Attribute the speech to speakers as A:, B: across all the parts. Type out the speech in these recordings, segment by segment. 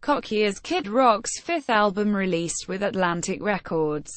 A: Cocky is Kid Rock's fifth album released with Atlantic Records.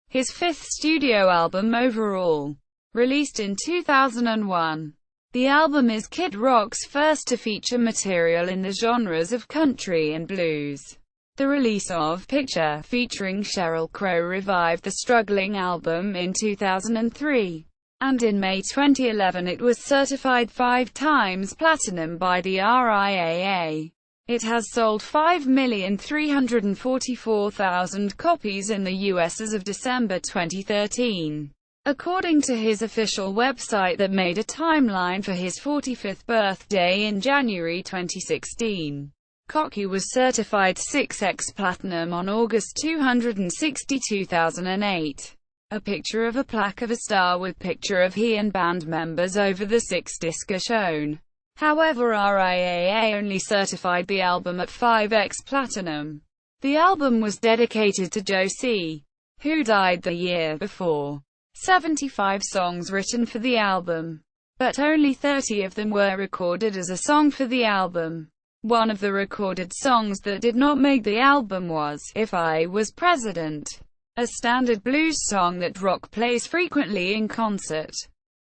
A: His fifth studio album overall. Released in 2001. The album is Kid Rock's first to feature material in the genres of country and blues. The release of Picture, featuring Sheryl Crow, revived the struggling album in 2003. And in May 2011 it was certified 5 times platinum by the RIAA. It has sold 5,344,000 copies in the US as of December 2013. According to his official website that made a timeline for his 45th birthday in January 2016. Cocky was certified 6x platinum on August 260, 2008. A picture of a plaque of a star with picture of he and band members over the 6 disc are shown. However, RIAA only certified the album at 5x platinum. The album was dedicated to Joe C., who died the year before. 75 songs written for the album, but only 30 of them were recorded as a song for the album. One of the recorded songs that did not make the album was If I Was President, a standard blues song that Rock plays frequently in concert.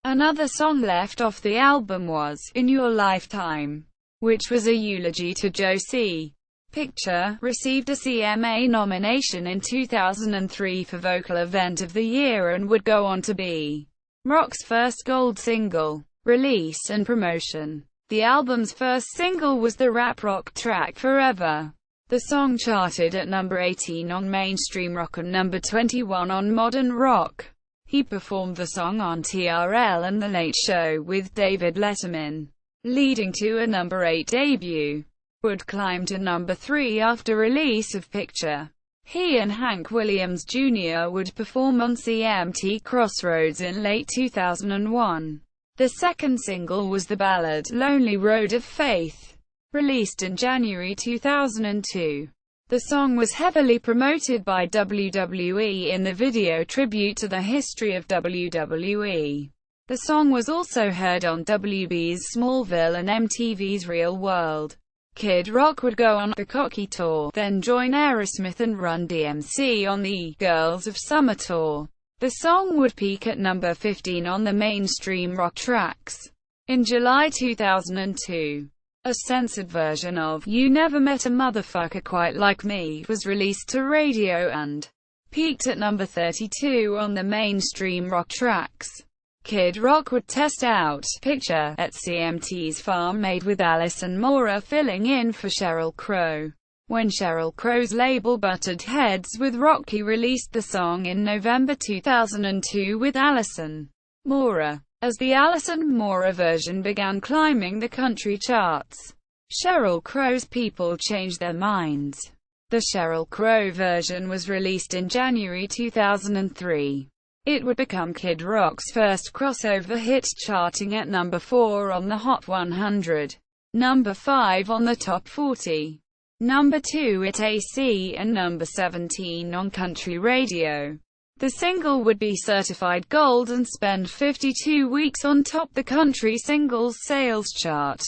A: Another song left off the album was In Your Lifetime, which was a eulogy to Joe C. Picture received a CMA nomination in 2003 for Vocal Event of the Year and would go on to be Rock's first gold single. Release and promotion. The album's first single was the rap rock track Forever. The song charted at number 18 on mainstream rock and number 21 on modern rock. He performed the song on TRL and The Late Show with David Letterman, leading to a number 8 debut. Would climb to number 3 after release of Picture. He and Hank Williams Jr. would perform on CMT Crossroads in late 2001. The second single was the ballad Lonely Road of Faith, released in January 2002. The song was heavily promoted by WWE in the video tribute to the history of WWE. The song was also heard on WB's Smallville and MTV's Real World. Kid Rock would go on the Cocky Tour, then join Aerosmith and Run DMC on the Girls of Summer Tour. The song would peak at number 15 on the mainstream rock tracks. In July 2002, a censored version of You Never Met a Motherfucker Quite Like Me was released to radio and peaked at number 32 on the mainstream rock tracks. Kid Rock would test out Picture at CMT's Farm Made with Alison Mora, filling in for Sheryl Crow. When Sheryl Crow's label butted heads with Rock, he released the song in November 2002 with Alison Mora. As the Alison Mora version began climbing the country charts, Sheryl Crow's people changed their minds. The Sheryl Crow version was released in January 2003. It would become Kid Rock's first crossover hit, charting at number 4 on the Hot 100, number 5 on the Top 40, number 2 at AC, and number 17 on country radio. The single would be certified gold and spend 52 weeks on top the country singles sales chart.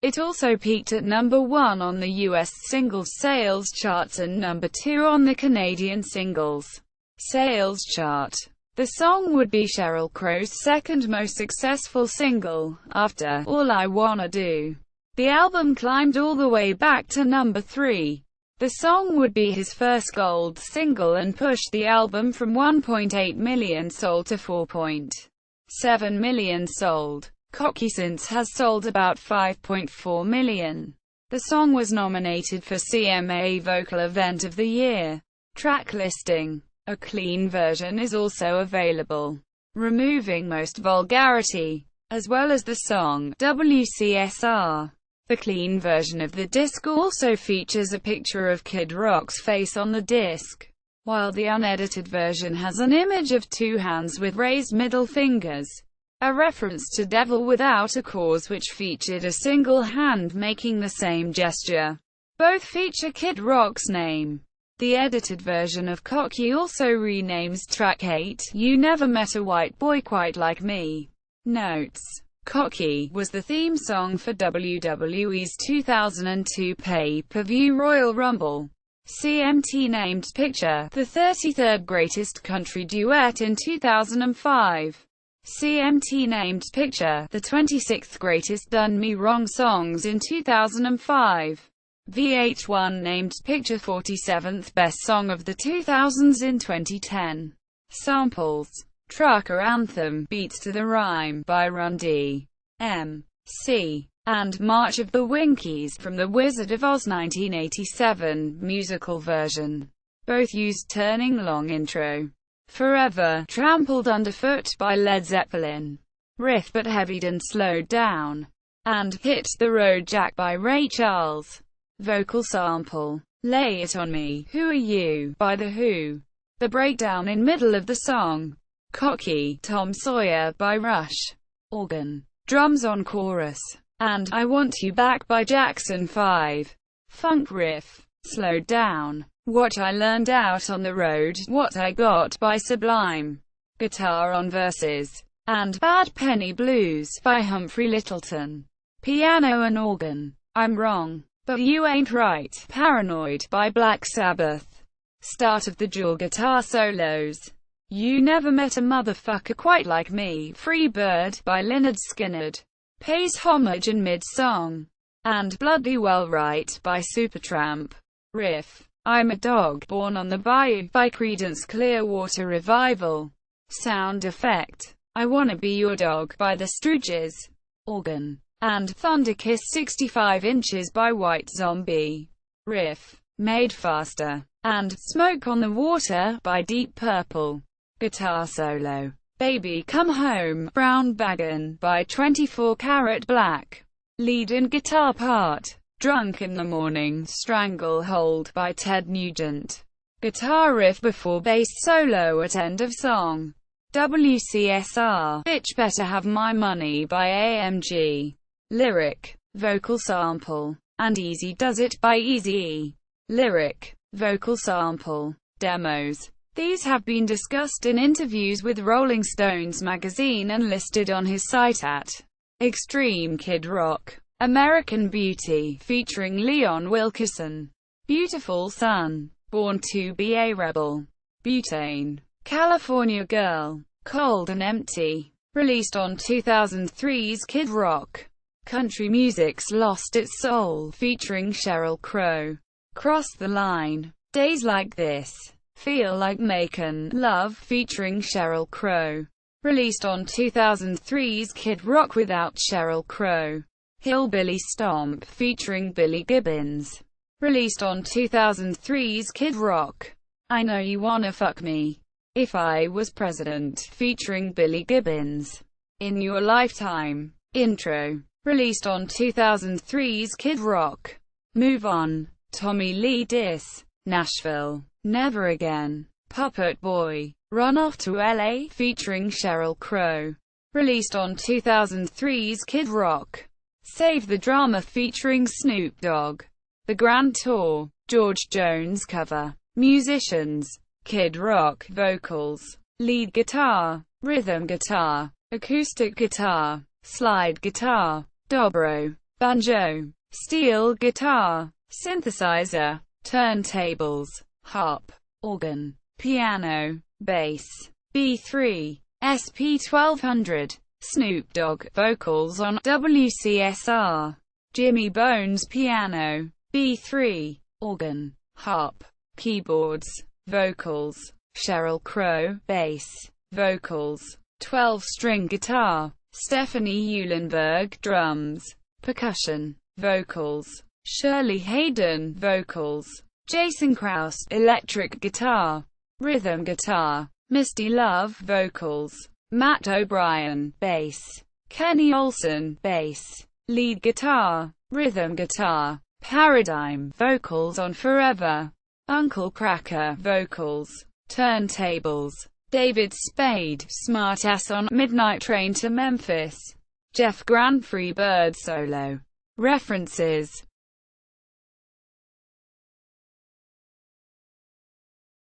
A: It also peaked at number 1 on the US singles sales charts and number 2 on the Canadian singles sales chart. The song would be Sheryl Crow's second most successful single, after All I Wanna Do. The album climbed all the way back to number 3. The song would be his first gold single and pushed the album from 1.8 million sold to 4.7 million sold. Cocky since has sold about 5.4 million. The song was nominated for CMA Vocal Event of the Year. Track listing. A clean version is also available, removing most vulgarity, as well as the song WCSR. The clean version of the disc also features a picture of Kid Rock's face on the disc, while the unedited version has an image of 2 hands with raised middle fingers, a reference to Devil Without a Cause, which featured a single hand making the same gesture. Both feature Kid Rock's name. The edited version of Cocky also renames track 8, You Never Met a White Boy Quite Like Me. Notes. Cocky was the theme song for WWE's 2002 pay-per-view Royal Rumble. CMT named Picture the 33rd greatest country duet in 2005. CMT named Picture the 26th greatest Done Me Wrong songs in 2005. VH1 named Picture 47th best song of the 2000s in 2010. Samples: Trucker Anthem, Beats to the Rhyme by Run DMC, and March of the Winkies from The Wizard of Oz 1987 musical version. Both used Turning Long intro. Forever, Trampled Underfoot by Led Zeppelin. Riff but heavied and slowed down. And Hit the Road Jack by Ray Charles. Vocal sample: Lay It On Me, Who Are You by The Who. The breakdown in middle of the song. Cocky, Tom Sawyer by Rush. Organ, drums on chorus. And I Want You Back by Jackson 5. Funk riff, slowed down. What I Learned Out on the Road, What I Got by Sublime. Guitar on verses. And Bad Penny Blues by Humphrey Lyttelton. Piano and organ. I'm Wrong, But You Ain't Right, Paranoid by Black Sabbath. Start of the dual guitar solos. You Never Met a Motherfucker Quite Like Me, Free Bird by Lynyrd Skynyrd. Pays homage in mid-song. And Bloody Well Right by Supertramp. Riff: I'm a Dog Born on the Bayou by Creedence Clearwater Revival. Sound effect: I Wanna Be Your Dog by the Stooges. Organ: and Thunder Kiss 65 Inches by White Zombie. Riff: Made Faster. And Smoke on the Water by Deep Purple. Guitar solo: Baby Come Home, Brown Baggin' by 24 Karat Black. Lead and guitar part: Drunk in the Morning, Stranglehold by Ted Nugent. Guitar riff before bass solo at end of song. WCSR, Bitch Better Have My Money by AMG. Lyric: vocal sample: And Easy Does It by Eazy-E. Lyric: vocal sample. Demos: these have been discussed in interviews with Rolling Stones magazine and listed on his site at Extreme Kid Rock. American Beauty, featuring Leon Wilkeson. Beautiful Sun, Born to Be a Rebel. Butane, California Girl, Cold and Empty, released on 2003's Kid Rock. Country Music's Lost Its Soul, featuring Sheryl Crow. Cross the Line, Days Like This, Feel Like Makin' Love, featuring Sheryl Crow. Released on 2003's Kid Rock without Sheryl Crow. Hillbilly Stomp, featuring Billy Gibbons. Released on 2003's Kid Rock. I Know You Wanna Fuck Me, If I Was President, featuring Billy Gibbons. In Your Lifetime. Intro. Released on 2003's Kid Rock. Move On, Tommy Lee Diss, Nashville. Never Again, Puppet Boy, Run Off to LA, featuring Sheryl Crow. Released on 2003's Kid Rock. Save the Drama, featuring Snoop Dogg. The Grand Tour, George Jones cover. Musicians: Kid Rock, vocals, lead guitar, rhythm guitar, acoustic guitar, slide guitar, dobro, banjo, steel guitar, synthesizer, turntables, harp, organ, piano, bass, B3, SP1200. Snoop Dogg, vocals on WCSR. Jimmy Bones, piano, B3, organ, harp, keyboards, vocals. Sheryl Crow, bass, vocals, 12-string guitar. Stephanie Eulenberg, drums, percussion, vocals. Shirley Hayden, vocals. Jason Krause, electric guitar, rhythm guitar. Misty Love, vocals. Matt O'Brien, bass. Kenny Olson, bass. Lead guitar, rhythm guitar. Paradigm, vocals on Forever. Uncle Kracker, vocals. Turntables. David Spade, Smartass on Midnight Train to Memphis. Jeff Grant, Free Bird solo. References: